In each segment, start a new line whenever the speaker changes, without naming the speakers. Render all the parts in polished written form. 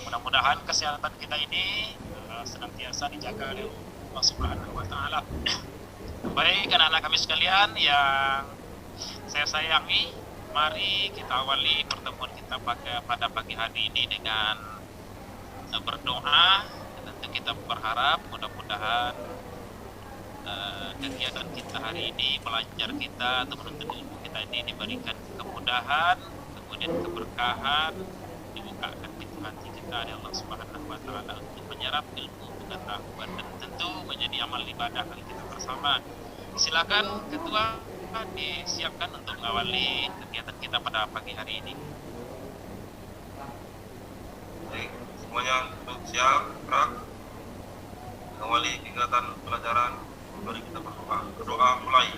Mudah-mudahan kesehatan kita ini senantiasa dijaga oleh Allah Subhanahu wa taala. Baik anak-anak kami sekalian yang saya sayangi, mari kita awali pertemuan kita pada pagi hari ini dengan berdoa. Tentu kita berharap mudah-mudahan kegiatan kita hari ini, belajar kita atau menuntut ilmu kita ini diberikan kemudahan, kemudian keberkahan, dibukakan pintu hati kita oleh Allah Subhanahu wa taala untuk menyerap ilmu pengetahuan dan tentu menjadi amal ibadah bagi kita bersama. Silakan ketua disiapkan untuk mengawali kegiatan kita pada pagi hari ini.
Baik, semuanya siap, gerak. Mengawali kegiatan pelajaran. Mari kita berdoa. Berdoa mulai.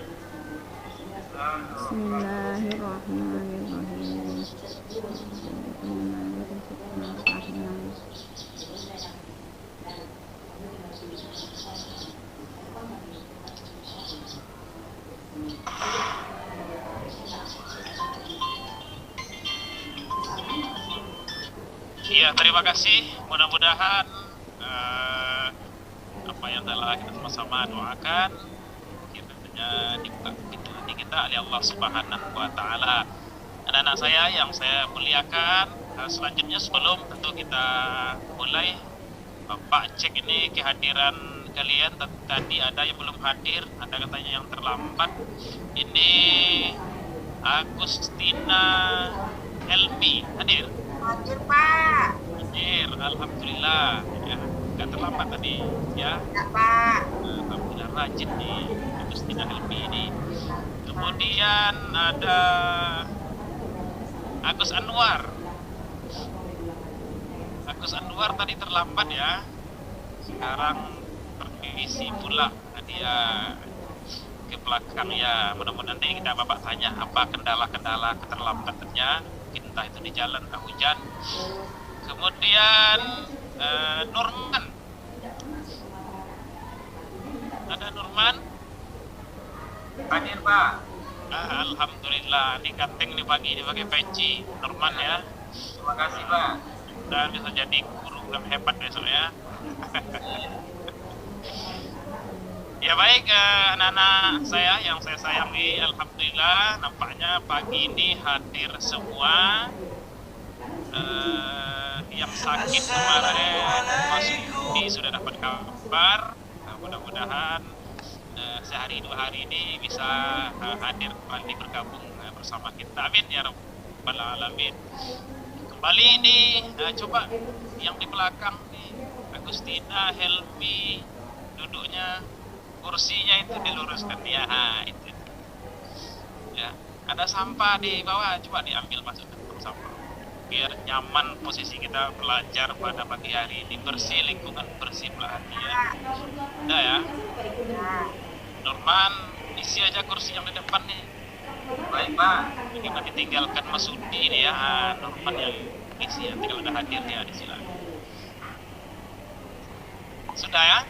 Bismillahirrahmanirrahim.
Ya, terima kasih. Mudah-mudahan apa yang telah kita sama-sama doakan kiranya dibuka pintu hati kita oleh Allah Subhanahu wa taala. Anak-anak saya yang saya muliakan, selanjutnya sebelum tentu kita mulai, Pak cek ini kehadiran kalian. Tadi ada yang belum hadir, ada katanya yang terlambat. Ini Agustina Helmi hadir?
Hadir Pak.
Hadir, alhamdulillah ya. Gak terlambat tadi ya.
Ya Pak.
Alhamdulillah rajin nih Agustina Helmi ini. Kemudian ada Agus Anwar. Agus Anwar tadi terlambat ya. Sekarang terisi pula dia ke belakang ya. Mudah-mudahan nanti kita bapak tanya apa kendala-kendala keterlambatannya. Mungkin entah itu di jalan, entah hujan. Kemudian Nurman. Ada Nurman?
Hadir, Pak.
Alhamdulillah, di kanteng nih pagi ini pakai peci Nurman ya.
Terima kasih, Pak.
Dan bisa jadi guru yang hebat besok ya. Ya baik, anak-anak saya yang saya sayangi, alhamdulillah nampaknya pagi ini hadir semua. Yang sakit kemarin Mas Yudi sudah dapat kabar. Mudah-mudahan sehari 2 hari ini bisa hadir kembali bergabung bersama kita. Amin ya rabbal alamin. Kembali ini coba yang di belakang nih, Agustina Helmi duduknya, kursinya itu diluruskan ya. Itu ya, ada sampah di bawah, coba diambil, masukkan ke sampah biar nyaman posisi kita belajar pada pagi hari ini, bersih, lingkungan bersih pula hati ya. Udah ya Norman, isi aja kursi yang di depan nih.
Baik, Pak.
Ini nanti tinggalkan Mas Sudi nih ya. Norman yang isi ya, tinggal udah hadir ya, silakan. Sudah ya?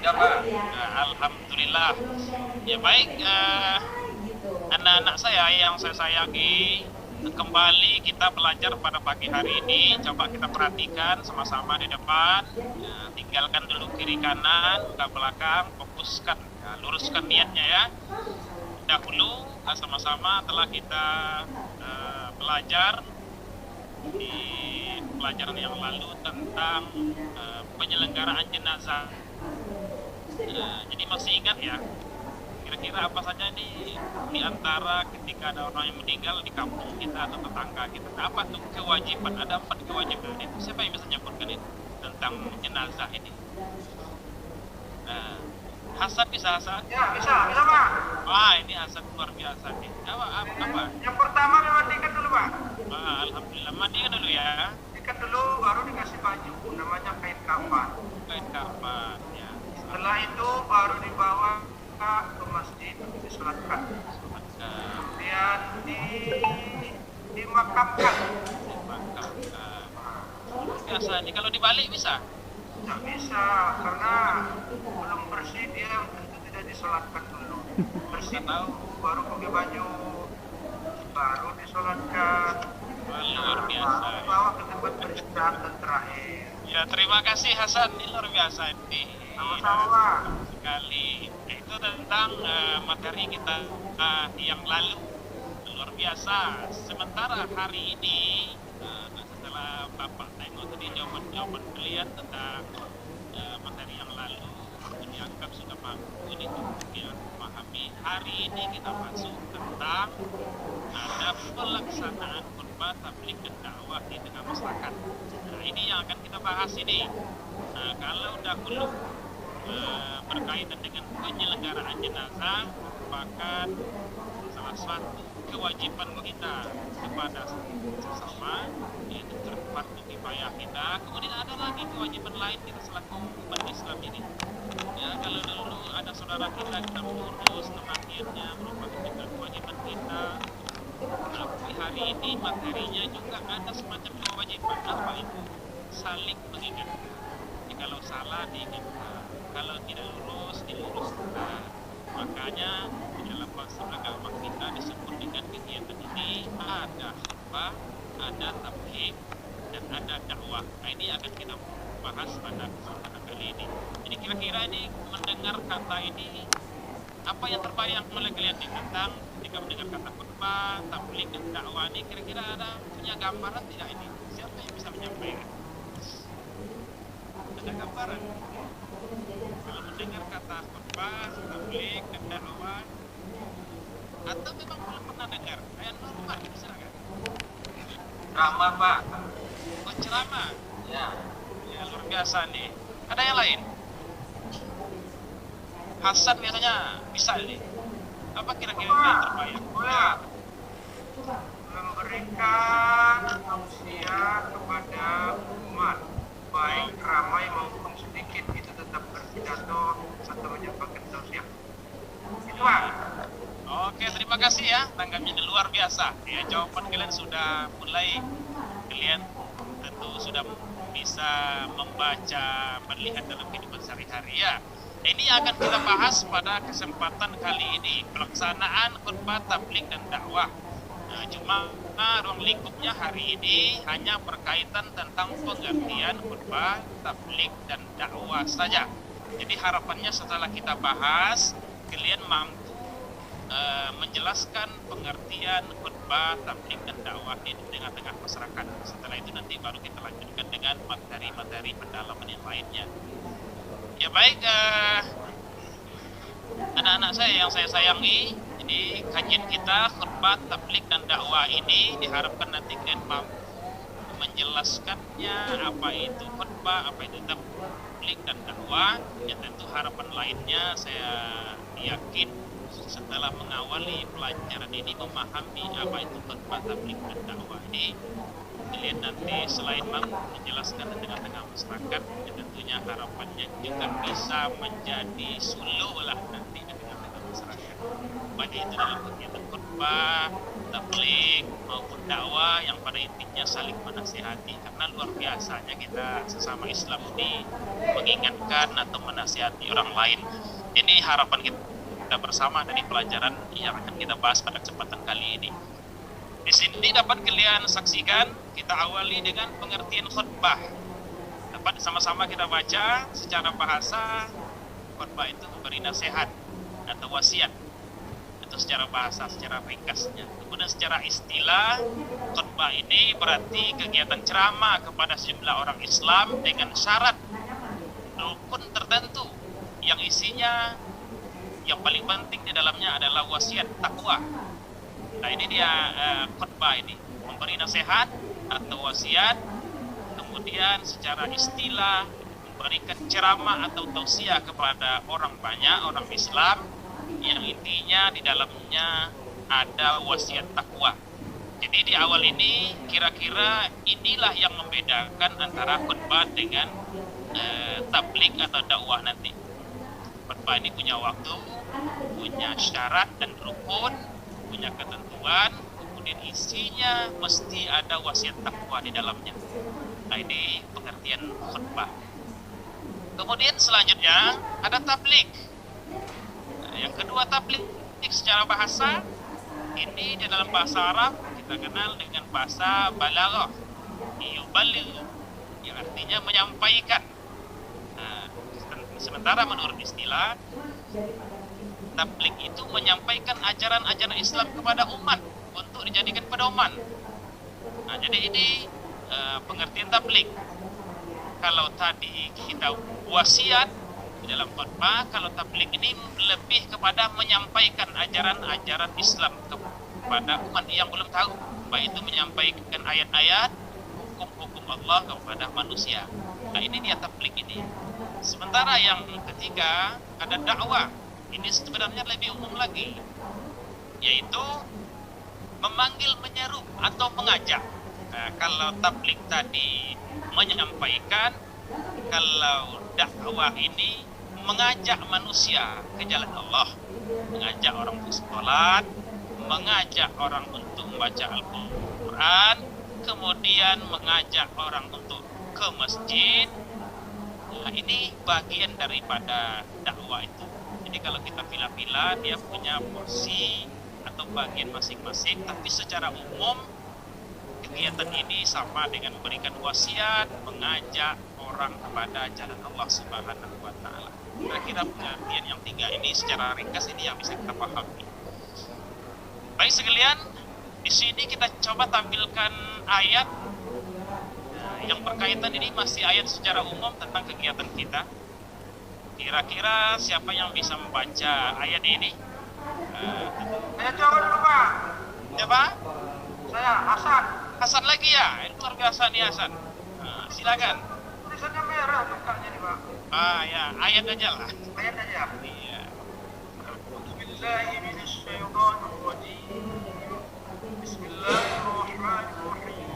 Ya, Pak.
Alhamdulillah. Ya baik, anak-anak saya yang saya sayangi, kembali kita belajar pada pagi hari ini. Coba kita perhatikan sama-sama di depan ya, tinggalkan dulu kiri kanan, buka belakang, fokuskan ya, luruskan niatnya ya. Dahulu sama-sama telah kita belajar di pelajaran yang lalu tentang penyelenggaraan jenazah. Jadi masih ingat ya, kira-kira apa saja di antara ketika ada orang yang meninggal di kampung kita atau tetangga kita, apa tuh kewajiban? Ada 4 kewajiban itu. Siapa yang bisa nyebutkan itu tentang jenazah ini? Hasan bisa, Hasan?
Ya bisa Pak.
Wah, ini Hasan luar biasa nih. Apa?
Yang pertama memandikan dulu Pak.
Alhamdulillah, mandikan dulu ya.
Mandikan dulu baru dikasih baju, namanya kain kafan.
Kain kafan ya.
Setelah itu baru dibawa ke masjid untuk disolatkan. Kemudian dimakamkan.
Biasa nih, kalau dibalik bisa?
Tidak bisa, karena belum bersih dia itu tidak disolatkan dulu. Bersih tahu, baru pakai baju, baru disolatkan.
Luar biasa.
Baru bawa ke tempat Ustaz dan terakhir.
Ya, terima kasih Hasan, ini luar biasa ini.
Sama-sama, Pak.
Sekali. Itu tentang materi kita yang lalu, luar biasa. Sementara hari ini setelah Bapak tengok tadi jawaban kalian tentang materi yang lalu, dianggap sudah mampu ini kemudian memahami. Hari ini kita masuk tentang ada pelaksanaan khutbah tabligh dan dakwah di tengah masyarakat. Nah, ini yang akan kita bahas ini. Nah, kalau dahulu berkaitan dengan penyelenggaraan jenazah, maka salah satu kewajiban kita kepada sesama yaitu fardu kifayah kita. Kemudian ada lagi kewajiban lain kita selaku umat Islam ini. Ya, kalau dulu ada saudara kita mengurus kematiannya merupakan juga kewajiban kita. Tapi hari ini materinya juga ada semacam kewajiban, apa itu? Saling mengingatkan. Jadi kalau salah diingatkan, kalau tidak lurus diluruskan. Makanya di dalam bahasa agama kita disebut dengan kegiatan ini ada khutbah, ada tabligh, dan ada dakwah. Nah, ini akan kita bahas pada kesempatan kali ini. Jadi kira-kira ini mendengar kata ini, apa yang terbayang oleh kalian tentang ketika mendengar kata khutbah, tabligh, dan dakwah ini, kira-kira ada punya gambaran tidak ini? Siapa yang bisa menyampaikan? Ada gambaran? Kalau mendengar kata khutbah, tabligh, dan dakwah, atau memang belum pernah dengar? Kayak normal, silakan.
Ramah, Pak.
Oh, ceramah.
Ya.
Ya, luar biasa nih. Ada yang lain? Hasan biasanya bisa nih. Apa kira-kira yang terbayang?
Boleh memberikan tausiah kepada umat, baik ramai maupun sedikit, itu tetap berpidato atau menyampaikan tausiah. Itu, Pak.
Oke, terima kasih ya. Tanggapnya luar biasa. Ya, jawaban kalian sudah mulai, kalian tentu sudah bisa membaca, melihat dalam kehidupan sehari-hari ya. Ini akan kita bahas pada kesempatan kali ini, pelaksanaan khutbah tabligh dan dakwah. Nah, cuma ruang lingkupnya hari ini hanya berkaitan tentang pengertian khutbah tabligh dan dakwah saja. Jadi harapannya setelah kita bahas, kalian mampu menjelaskan pengertian khutbah tabligh dan dakwah di tengah-tengah masyarakat. Setelah itu nanti baru kita lanjutkan dengan materi-materi pendalaman yang lainnya. Ya baik, anak-anak saya yang saya sayangi, jadi kajian kita khutbah tabligh dan dakwah ini diharapkan nanti kalian mampu menjelaskannya, apa itu khutbah, apa itu tabligh dan dakwah. Ya tentu harapan lainnya saya yakin setelah mengawali pelajaran ini memahami apa itu khutbah tabligh dan dakwah ini, kalian nanti selain mampu menjelaskan di tengah-tengah masyarakat, ya tentunya harapannya juga bisa menjadi suluh lah nanti di tengah-tengah masyarakat, baik itu dalam kegiatan khutbah, tabligh maupun dakwah yang pada intinya saling menasihati. Karena luar biasanya kita sesama Islam ini mengingatkan atau menasihati orang lain. Ini harapan kita bersama dari pelajaran yang akan kita bahas pada kesempatan kali ini. Di sini dapat kalian saksikan, kita awali dengan pengertian khutbah. Dapat sama-sama kita baca secara bahasa. Khutbah itu memberi nasihat atau wasiat. Itu secara bahasa, secara ringkasnya. Kemudian secara istilah, khutbah ini berarti kegiatan ceramah kepada sejumlah orang Islam dengan syarat rukun tertentu yang isinya yang paling penting di dalamnya adalah wasiat takwa. Nah, ini dia khutbah ini, memberi nasihat atau wasiat, kemudian secara istilah memberikan ceramah atau tausiah kepada orang banyak, orang Islam, yang intinya di dalamnya ada wasiat takwa. Jadi di awal ini kira-kira inilah yang membedakan antara khutbah dengan tabligh atau dakwah nanti. Khutbah ini punya waktu, punya syarat dan rukun, punya ketentuan, kemudian isinya mesti ada wasiat takwa di dalamnya. Nah, ini pengertian khutbah. Kemudian selanjutnya ada tabligh. Nah, yang kedua tabligh secara bahasa, ini di dalam bahasa Arab kita kenal dengan bahasa balaghah. yuballighu, yang artinya menyampaikan. Nah, sementara menurut istilah tabligh itu menyampaikan ajaran-ajaran Islam kepada umat untuk dijadikan pedoman. Nah, jadi ini pengertian tabligh. Kalau tadi kita wasiat di dalam khutbah, kalau tabligh ini lebih kepada menyampaikan ajaran-ajaran Islam kepada umat yang belum tahu, baik itu menyampaikan ayat-ayat, hukum-hukum Allah kepada manusia. Nah, ini dia tabligh ini. Sementara yang ketiga ada dakwah. Ini sebenarnya lebih umum lagi, yaitu memanggil, menyeru atau mengajak. Nah, kalau tabligh tadi menyampaikan, kalau dakwah ini mengajak manusia ke jalan Allah, mengajak orang untuk sholat, mengajak orang untuk membaca Al-Quran, kemudian mengajak orang untuk ke masjid. Nah, ini bagian daripada dakwah itu. Jadi kalau kita pilih-pilih, dia punya porsi atau bagian masing-masing, tapi secara umum kegiatan ini sama dengan memberikan wasiat, mengajak orang kepada jalan Allah Subhanahu wa Ta'ala. Kira-kira pengertian yang tiga ini secara ringkas ini yang bisa kita pahami. Baik sekalian, di sini kita coba tampilkan ayat yang berkaitan, ini masih ayat secara umum tentang kegiatan kita. Kira-kira siapa yang bisa membaca ayat ini?
Saya jawab dulu, Pak.
Siapa?
Saya Hasan.
Hasan lagi ya? Ini luar biasa nih Hasan. Silakan.
Tulisannya merah mukanya nih, Pak.
Ya, ayat aja lah.
Ayat aja.
Iya.
Bismillahirrahmanirrahim. Bismillahirrahmanirrahim.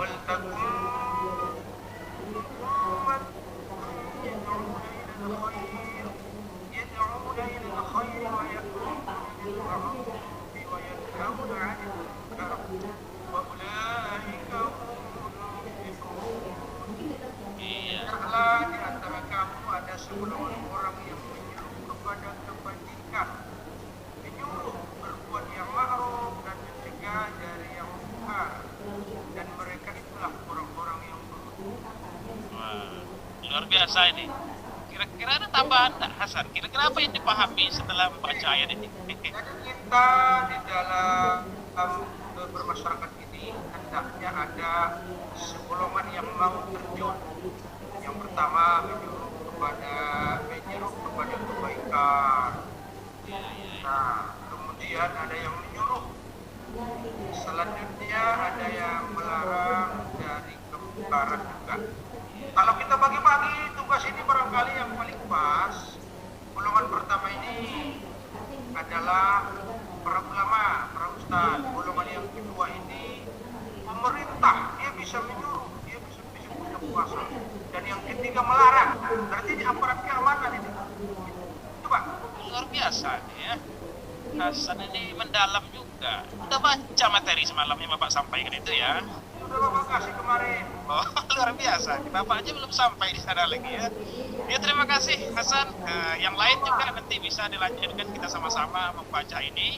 Wal takum يدعون إلى الخير ويأمرون بالمعروف وينهون عن المنكر وأولئك هم المفلحون. Tidaklah di antara kamu ada segelintir orang yang menyuruh kepada kebajikan, menyuruh berbuat yang ma'ruf dan mencegah dari yang munkar, dan mereka itulah orang-orang yang beruntung.
Wah, luar biasa ini. Kira-kira ada tambahan tak Hasan? Kira-kira apa yang dipahami setelah membaca ayat ini?
Jadi kita di dalam bermasyarakat ini hendaknya ada segolongan yang mau terjun. Yang pertama menyeru kepada kebaikan. Nah, kemudian ada yang menyuruh. Selanjutnya ada yang melarang dari kemungkaran juga. Kalau kita bagi-bagi tugas ini barangkali yang paling pas, golongan pertama ini adalah para ulama, para ustaz. Golongan yang kedua ini pemerintah, dia bisa menyuruh, dia bisa punya kuasa. Dan yang ketiga melarang. Berarti ini aparat keamanan ini. Itu, Pak.
Luar biasa ya. Hasan ini mendalam juga. Udah baca materi semalamnya Bapak sampaikan itu ya.
Sudah Bapak kasih kemarin.
Oh, luar biasa. Bapak aja belum sampai di sana lagi ya. Ya, terima kasih Hasan. Yang lain juga nanti bisa dilanjutkan, kita sama-sama membaca ini.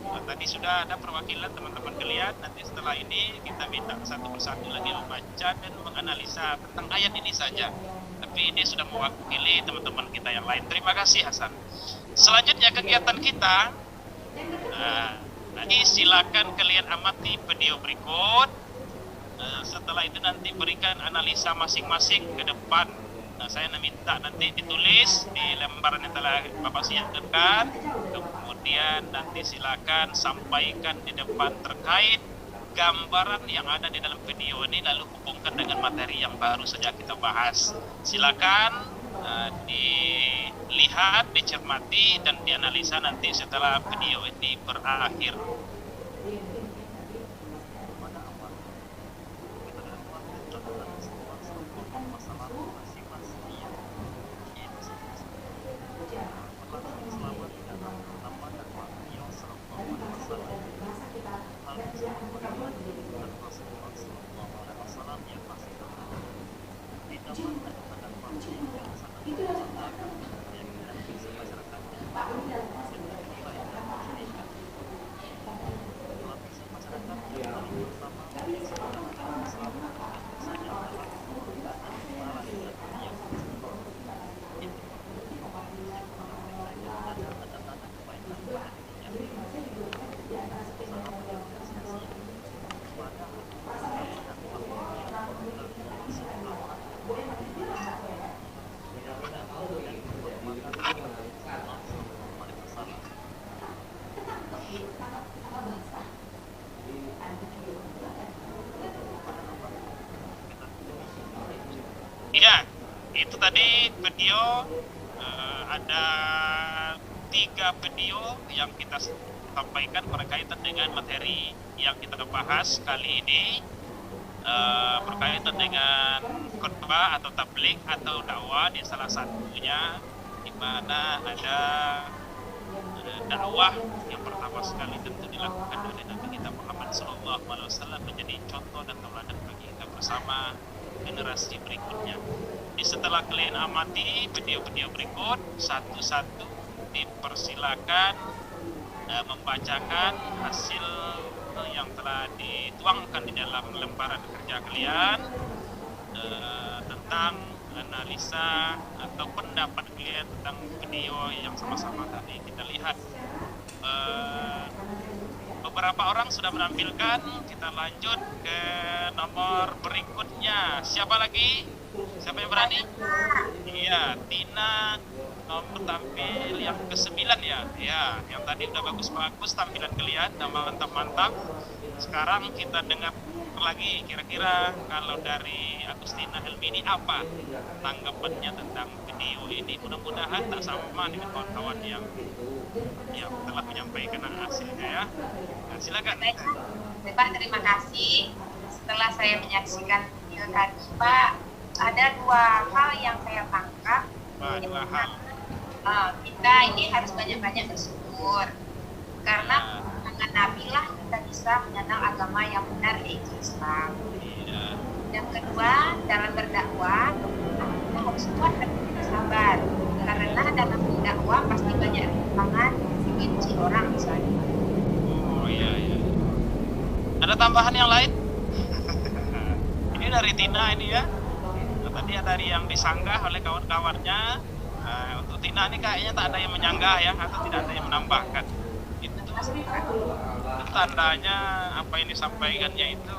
Tadi sudah ada perwakilan teman-teman kalian. Nanti setelah ini kita minta satu persatu lagi membaca dan menganalisa tentang ayat ini saja. Tapi ini sudah mewakili teman-teman kita yang lain. Terima kasih Hasan. Selanjutnya kegiatan kita. Nanti silakan kalian amati video berikut. Setelah itu nanti berikan analisa masing-masing ke depan. Saya minta nanti ditulis di lembaran yang telah Bapak siapkan. Kemudian nanti silakan sampaikan di depan terkait gambaran yang ada di dalam video ini, lalu hubungkan dengan materi yang baru saja kita bahas. Silakan dilihat, dicermati, dan dianalisa nanti setelah video ini berakhir. itu tadi video, ada 3 video yang kita sampaikan berkaitan dengan materi yang kita bahas kali ini, berkaitan dengan khutbah atau tabligh atau dakwah. Di salah satunya di mana ada dakwah yang pertama sekali tentu dilakukan oleh Nabi kita Muhammad SAW, menjadi contoh dan tauladan bagi kita bersama generasi berikutnya. Setelah kalian amati video-video berikut, satu-satu dipersilakan membacakan hasil yang telah dituangkan di dalam lembaran kerja kalian, tentang analisa atau pendapat kalian tentang video yang sama-sama tadi kita lihat. Beberapa orang sudah menampilkan. Kita lanjut ke nomor berikutnya. Siapa lagi? Siapa yang berani? Iya, Tina nomor tampil yang ke-9 ya. Ya, yang tadi udah bagus-bagus tampilan kalian, udah mantap-mantap. Sekarang kita dengar lagi kira-kira kalau dari Agustina Helmi ini apa tanggapannya tentang video ini. Mudah-mudahan tak sama dengan kawan-kawan yang telah menyampaikan hasilnya ya. Nah, silakan.
Baik, Pak, terima kasih. Setelah saya menyaksikan video tadi, Pak, ada 2 hal yang saya tangkap.
Dua hal.
Kita ini harus banyak-banyak bersyukur karena dengan Nabi lah kita bisa mengenal agama yang benar, yaitu Islam.
Iya.
Yang kedua, dalam berdakwah kita harus kuat dan sabar karena dalam berdakwah pasti banyak rintangan, dibenci orang misalnya.
Oh iya. Ada tambahan yang lain? Ini dari Tina ini ya. Tadi dari yang disanggah oleh kawan-kawannya. Untuk Tina ini kayaknya tak ada yang menyanggah ya, atau tidak ada yang menambahkan. Itu tandanya apa yang disampaikannya itu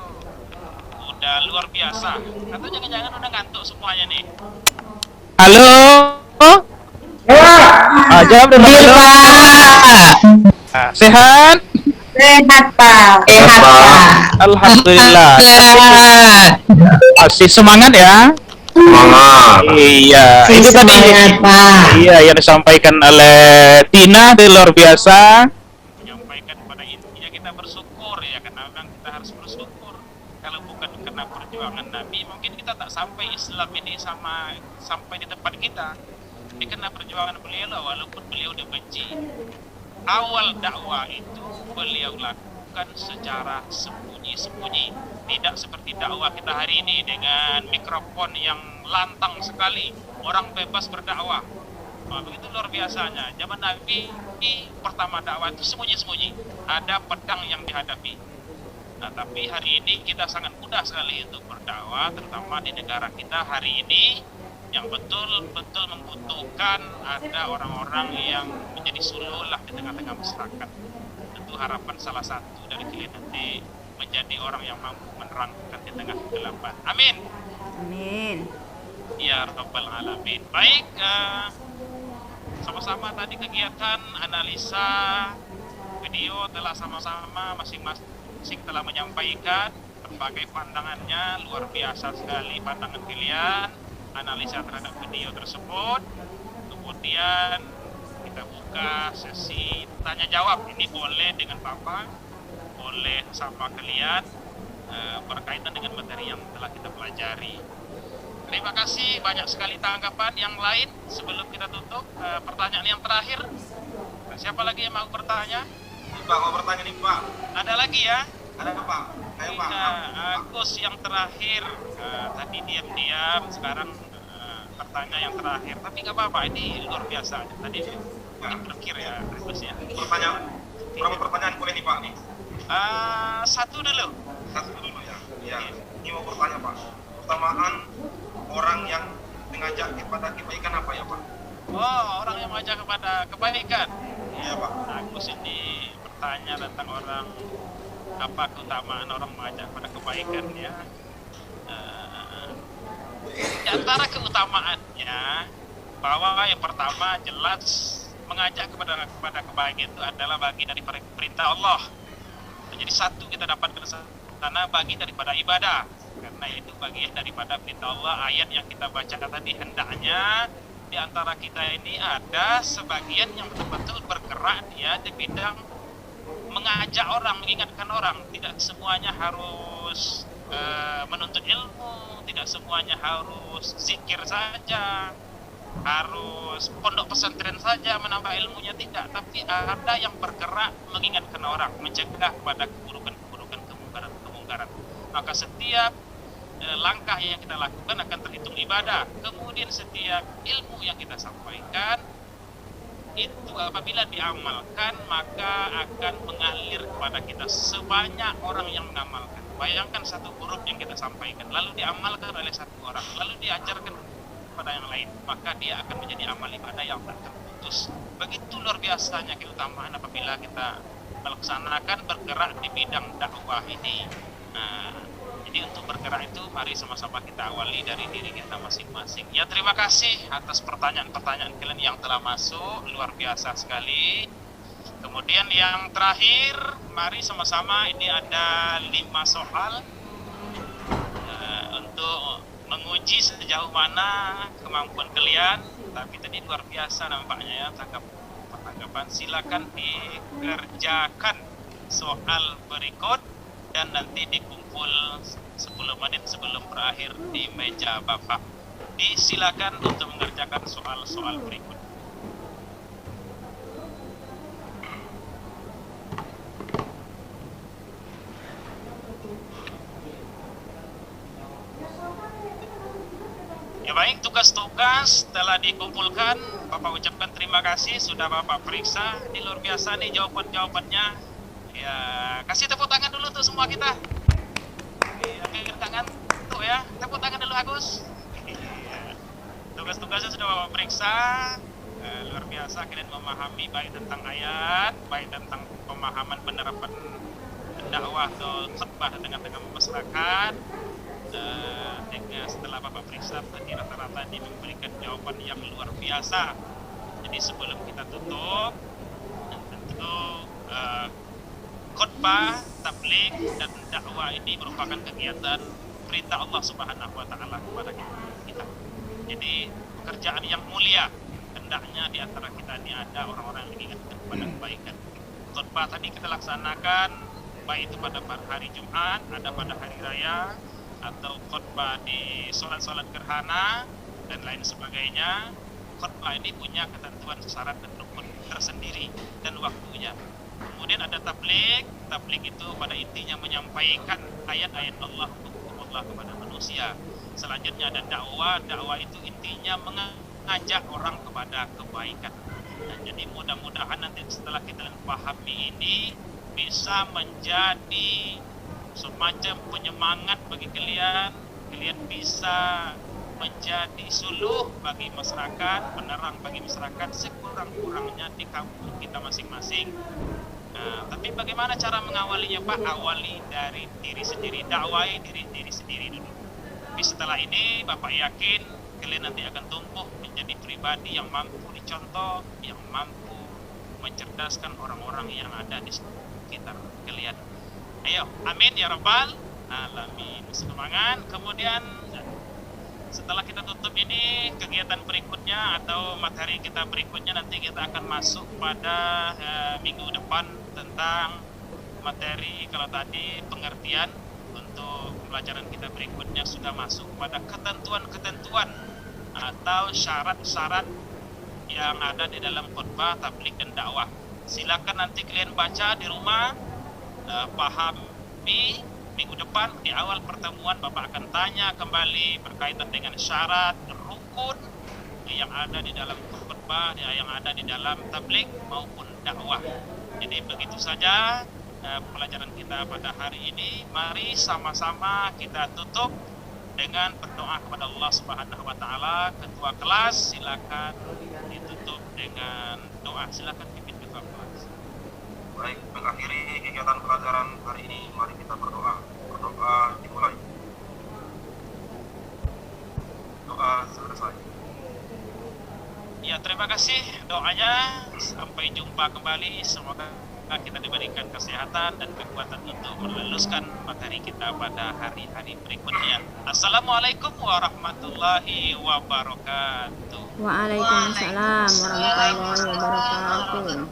udah luar biasa. Atau jangan-jangan udah ngantuk semuanya nih.
Halo. Jawab dulu. Sehat?
Sehat, Pak. Sehat, Pak.
Alhamdulillah. Masih semangat ya?
Semangat.
Iya, itu tadi.
Pak.
Iya, yang disampaikan oleh Tina itu luar biasa.
Menyampaikan pada intinya kita bersyukur ya, karena memang kita harus bersyukur. Kalau bukan karena perjuangan Nabi, mungkin kita tak sampai Islam ini sampai di tempat kita. Ini karena perjuangan beliau lah, walaupun beliau dibenci. Awal dakwah itu beliau lakukan secara sembunyi-sembunyi, tidak seperti dakwah kita hari ini dengan mikrofon yang lantang sekali, orang bebas berdakwah. Begitu luar biasanya. Zaman Nabi pertama dakwah itu sembunyi-sembunyi, ada pedang yang dihadapi. Nah, tapi hari ini kita sangat mudah sekali untuk berdakwah, terutama di negara kita hari ini yang betul-betul membutuhkan ada orang-orang yang menjadi sulul lah di tengah-tengah masyarakat. Tentu harapan salah satu dari kalian nanti menjadi orang yang mampu menerangkan di tengah kegelapan. Amin.
Amin.
Ya Rabbal Alamin. Baik, sama-sama tadi kegiatan analisa video telah sama-sama masing-masing telah menyampaikan berbagai pandangannya. Luar biasa sekali pandangan kalian, analisa terhadap video tersebut. Kemudian kita buka sesi tanya jawab. Ini boleh dengan Bapak, boleh sama kalian, berkaitan dengan materi yang telah kita pelajari. Terima kasih, banyak sekali tanggapan. Yang lain sebelum kita tutup, pertanyaan yang terakhir. Siapa lagi yang mau bertanya?
Pak, mau bertanya nih Pak.
Ada lagi ya?
Ada apa Pak? Ayo Pak.
Agus yang terakhir, tadi diam-diam, sekarang bertanya yang terakhir. Tapi nggak apa-apa, ini luar biasa. Tadi berpikir ya, Agus ya.
Pertanyaan, berapa pertanyaan boleh nih Pak nih?
Satu dulu.
Satu dulu ya. Iya. Ini mau bertanya Pak. Pertamaan orang yang mengajak kepada kebaikan apa ya Pak?
Oh, orang yang mengajak kepada kebaikan.
Iya Pak.
Agus ini bertanya tentang orang, apa keutamaan orang mengajak kepada kebaikan ya. Di antara keutamaannya bahwa yang pertama jelas mengajak kepada kebaikan itu adalah bagian dari perintah Allah. Jadi satu kita dapatkan sana bagi daripada ibadah. karena itu bagian daripada perintah Allah. Ayat yang kita baca tadi, hendaknya di antara kita ini ada sebagian yang betul-betul bergerak dia di bidang mengajak orang, mengingatkan orang. Tidak semuanya harus menuntut ilmu, tidak semuanya harus zikir saja, harus pondok pesantren saja menambah ilmunya, tidak. Tapi ada yang bergerak mengingatkan orang, mencegah kepada keburukan-keburukan, kemungkaran-kemungkaran. Maka setiap langkah yang kita lakukan akan terhitung ibadah. Kemudian setiap ilmu yang kita sampaikan itu apabila diamalkan maka akan mengalir kepada kita sebanyak orang yang mengamalkan. Bayangkan satu huruf yang kita sampaikan lalu diamalkan oleh satu orang, lalu diajarkan pada yang lain, maka dia akan menjadi amal ibadah yang tak terputus. Begitu luar biasanya keutamaan apabila kita melaksanakan bergerak di bidang dakwah ini. Jadi untuk bergerak itu mari sama-sama kita awali dari diri kita masing-masing. Ya, terima kasih atas pertanyaan-pertanyaan kalian yang telah masuk, luar biasa sekali. Kemudian yang terakhir, mari sama-sama ini ada 5 soal untuk menguji sejauh mana kemampuan kalian. Tapi tadi luar biasa nampaknya ya tanggapan. Silakan dikerjakan soal berikut dan nanti dikumpul 10 menit sebelum berakhir di meja Bapak. Disilakan untuk mengerjakan soal-soal berikut. Ya baik, tugas-tugas telah dikumpulkan. Bapak ucapkan terima kasih sudah Bapak periksa. Ini luar biasa nih jawaban-jawabannya. Ya, kasih tepuk tangan dulu untuk semua kita. Ya, tepuk tangan tuh ya. Tepuk tangan dulu Agus. Ya. Tugas-tugasnya sudah Bapak periksa. Luar biasa kalian memahami baik tentang ayat, baik tentang pemahaman penerapan dakwah atau khutbah dengan masyarakat. Setelah Bapak periksa tadi rata-rata ini memberikan jawaban yang luar biasa. Jadi sebelum kita tutup, tentu khutbah, tabligh dan dakwah ini merupakan kegiatan perintah Allah Subhanahu wa taala kepada kita. Jadi pekerjaan yang mulia, hendaknya di antara kita ini ada orang-orang yang mengingatkan kepada kebaikan. Khutbah tadi kita laksanakan baik itu pada hari Jumat, ada pada hari raya, atau khutbah di sholat-sholat gerhana dan lain sebagainya. Khutbah ini punya ketentuan syarat dan rukun tersendiri dan waktunya. Kemudian ada tabligh. Tabligh itu pada intinya menyampaikan ayat-ayat Allah, hukum Allah kepada manusia. Selanjutnya ada dakwah. Dakwah itu intinya mengajak orang kepada kebaikan. Nah, jadi mudah-mudahan nanti setelah kita pahami ini bisa menjadi semacam penyemangat bagi kalian. Kalian bisa menjadi suluh bagi masyarakat, penerang bagi masyarakat sekurang-kurangnya di kampung kita masing-masing. Tapi bagaimana cara mengawalinya Pak? Awali dari diri sendiri, dakwai diri sendiri dulu. Tapi setelah ini Bapak yakin kalian nanti akan tumbuh menjadi pribadi yang mampu dicontoh, yang mampu mencerdaskan orang-orang yang ada di sekitar kalian. Ayo, amin ya rabbal alamin. Semangat. Kemudian setelah kita tutup ini, kegiatan berikutnya atau materi kita berikutnya nanti kita akan masuk pada minggu depan tentang materi. Kalau tadi pengertian, untuk pelajaran kita berikutnya sudah masuk pada ketentuan-ketentuan atau syarat-syarat yang ada di dalam khutbah, tabligh dan dakwah. Silakan nanti kalian baca di rumah. Pahami. Minggu depan di awal pertemuan Bapak akan tanya kembali berkaitan dengan syarat rukun yang ada di dalam khutbah, yang ada di dalam tabligh maupun dakwah. Jadi begitu saja pelajaran kita pada hari ini. Mari sama-sama kita tutup dengan berdoa kepada Allah Subhanahu wa taala. Ketua kelas silakan ditutup dengan doa. Silakan pimpin ketua kelas.
Baik, mengakhiri kegiatan pelajaran hari ini, mari kita berdoa. Berdoa dimulai. Doa selesai.
Ya, terima kasih doanya. Sampai jumpa kembali. Semoga semoga kita diberikan kesehatan dan kekuatan untuk meluluskan materi kita pada hari-hari berikutnya. Assalamualaikum warahmatullahi wabarakatuh.
Waalaikumsalam warahmatullahi wabarakatuh.